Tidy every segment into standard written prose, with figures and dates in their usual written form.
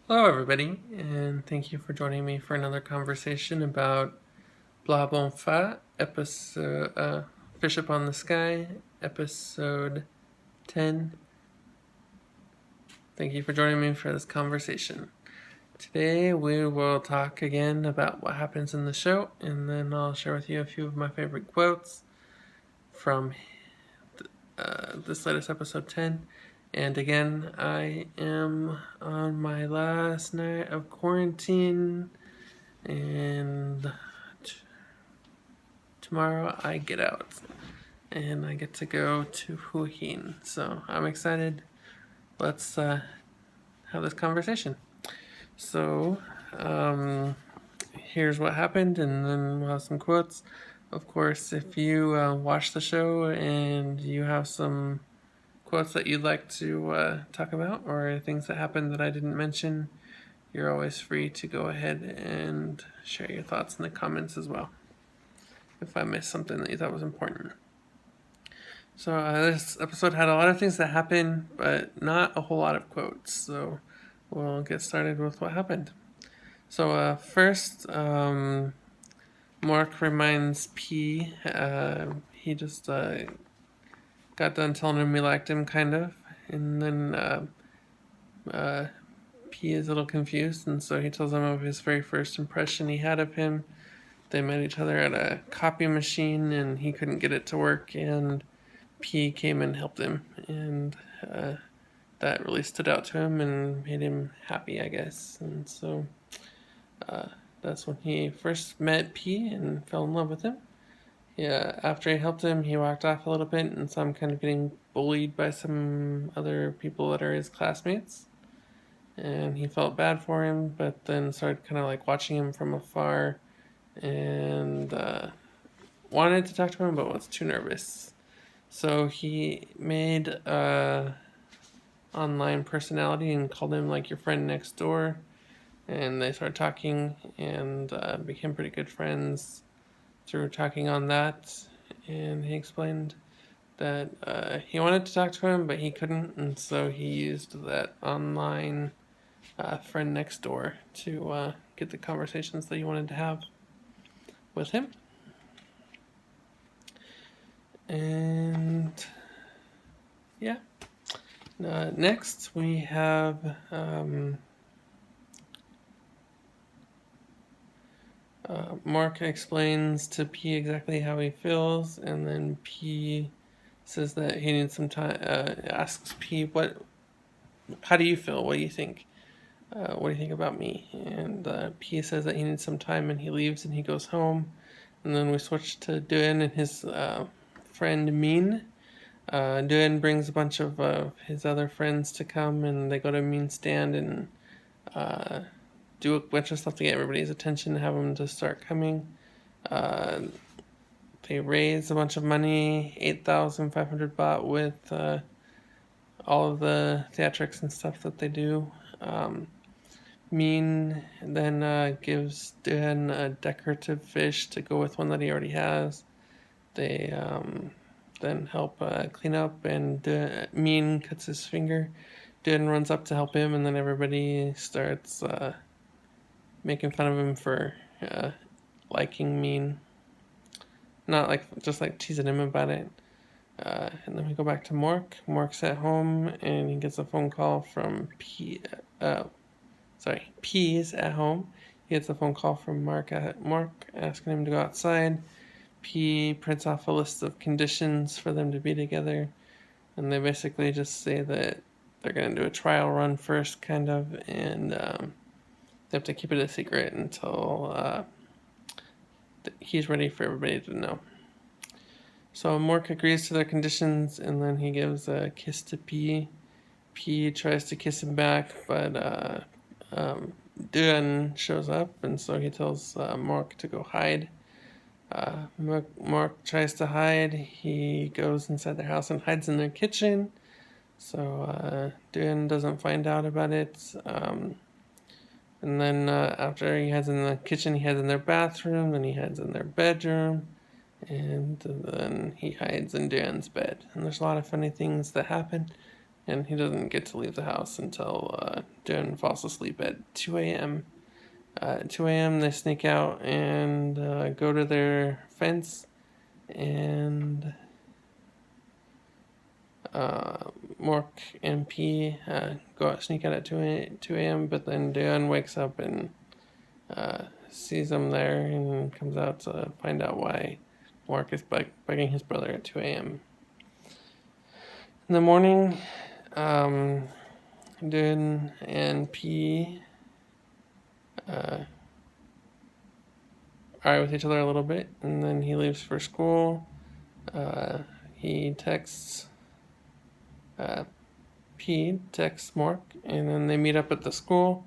Hello, everybody, and thank you for joining me for another conversation about Blah Bon Fa, episode Fish Upon the Sky, episode 10. Thank you for joining me for this conversation. Today we will talk again about what happens in the show, and then I'll share with you a few of my favorite quotes from this latest episode 10. And again, I am on my last night of quarantine, and tomorrow I get out and I get to go to Hua Hin. So I'm excited. Let's have this conversation. So here's what happened, and then we'll have some quotes. Of course, if you watch the show and you have some quotes that you'd like to talk about or things that happened that I didn't mention, you're always free to go ahead and share your thoughts in the comments as well if I missed something that you thought was important. So this episode had a lot of things that happened, but not a whole lot of quotes. So we'll get started with what happened. So first, Mark reminds P. He just got done telling him he liked him, kind of, and then P is a little confused, and so he tells him of his very first impression he had of him. They met each other at a copy machine, and he couldn't get it to work, and P came and helped him, and that really stood out to him and made him happy, I guess. And so that's when he first met P and fell in love with him. Yeah, after he helped him, he walked off a little bit and saw him kind of getting bullied by some other people that are his classmates. And he felt bad for him, but then started kind of like watching him from afar and wanted to talk to him, but was too nervous. So he made a online personality and called him like your friend next door, and they started talking and became pretty good friends through talking on that. And he explained that he wanted to talk to him, but he couldn't, and so he used that online friend next door to get the conversations that he wanted to have with him. And yeah. Next, we have Mark explains to P exactly how he feels, and then P says that he needs some time. Asks P, how do you feel? What do you think? What do you think about me? And P says that he needs some time, and he leaves and he goes home. And then we switch to Duan and his friend Min. Duan brings a bunch of his other friends to come, and they go to Min's stand and do a bunch of stuff to get everybody's attention, have them to start coming. They raise a bunch of money, 8,500 baht, with all of the theatrics and stuff that they do. Min then gives Dan a decorative fish to go with one that he already has. They then help clean up, and Min cuts his finger. Dan runs up to help him, and then everybody starts making fun of him for liking Min. Not like just like teasing him about it. And then we go back to Mork. Mork's at home, and he gets a phone call from P. P's at home. He gets a phone call from Mark asking him to go outside. P prints off a list of conditions for them to be together, and they basically just say that they're going to do a trial run first, kind of, and they have to keep it a secret until he's ready for everybody to know. So Mork agrees to their conditions, and then he gives a kiss to P. P tries to kiss him back, but Duan shows up, and so he tells Mork to go hide. Mork tries to hide. He goes inside their house and hides in their kitchen. So Duan doesn't find out about it. And then after he hides in the kitchen, he hides in their bathroom, then he hides in their bedroom, and then he hides in Duan's bed. And there's a lot of funny things that happen. and he doesn't get to leave the house until Dune falls asleep at 2 a.m. At 2 a.m. they sneak out and go to their fence, and Mork and P go out, sneak out at 2 a.m., but then Dune wakes up and sees them there and comes out to find out why Mork is bugging his brother at 2 a.m. In the morning, Dune and P are with each other a little bit, and then he leaves for school. He texts P texts Mork, and then they meet up at the school.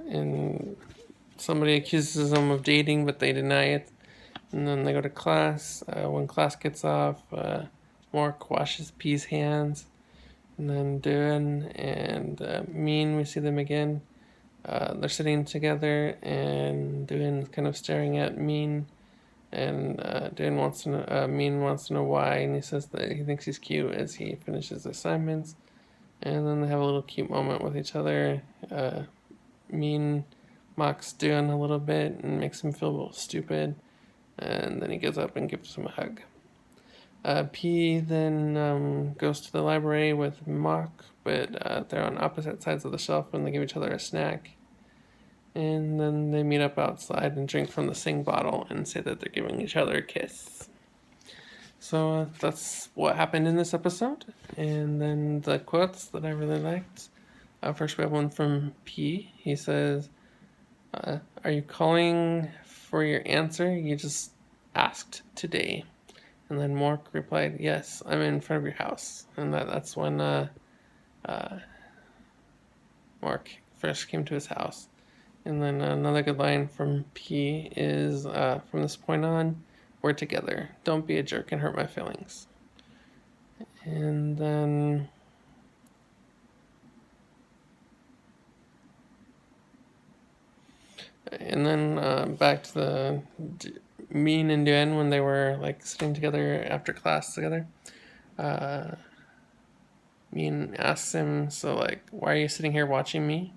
And somebody accuses them of dating, but they deny it. And then they go to class. When class gets off, Mork washes P's hands. And then Dune and Mean, we see them again. They're sitting together, and Dune's kind of staring at Mean. And Mean wants to know why, and he says that he thinks he's cute as he finishes assignments. And then they have a little cute moment with each other. Mean mocks Dune a little bit and makes him feel a little stupid, and then he goes up and gives him a hug. P then goes to the library with Mock, but they're on opposite sides of the shelf when they give each other a snack. And then they meet up outside and drink from the sing bottle and say that they're giving each other a kiss. So that's what happened in this episode. And then the quotes that I really liked. First we have one from P. He says, are you calling for your answer? You just asked today. And then Mork replied, yes, I'm in front of your house. And that's when Mork first came to his house. And then another good line from P is, from this point on, we're together. Don't be a jerk and hurt my feelings. And then back to the Mean and Dune when they were like sitting together after class together. Mean asks him, so like, why are you sitting here watching me?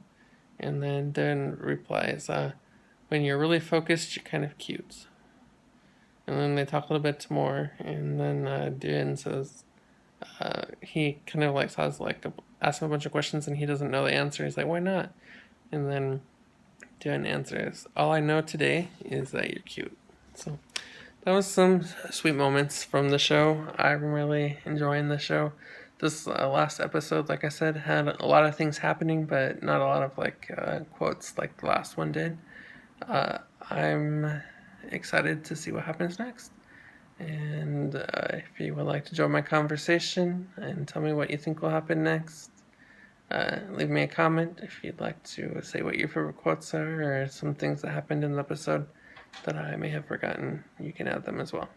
And then Dune replies, when you're really focused, you're kind of cute. And then they talk a little bit more, and then Dune says, he kind of like asks him a bunch of questions and he doesn't know the answer. He's like, why not? And then Dune answers, all I know today is that you're cute. So that was some sweet moments from the show. I'm really enjoying the show. This last episode, like I said, had a lot of things happening, but not a lot of like quotes like the last one did. I'm excited to see what happens next. And if you would like to join my conversation and tell me what you think will happen next, leave me a comment. If you'd like to say what your favorite quotes are or some things that happened in the episode that I may have forgotten, you can add them as well.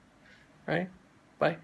All right? Bye.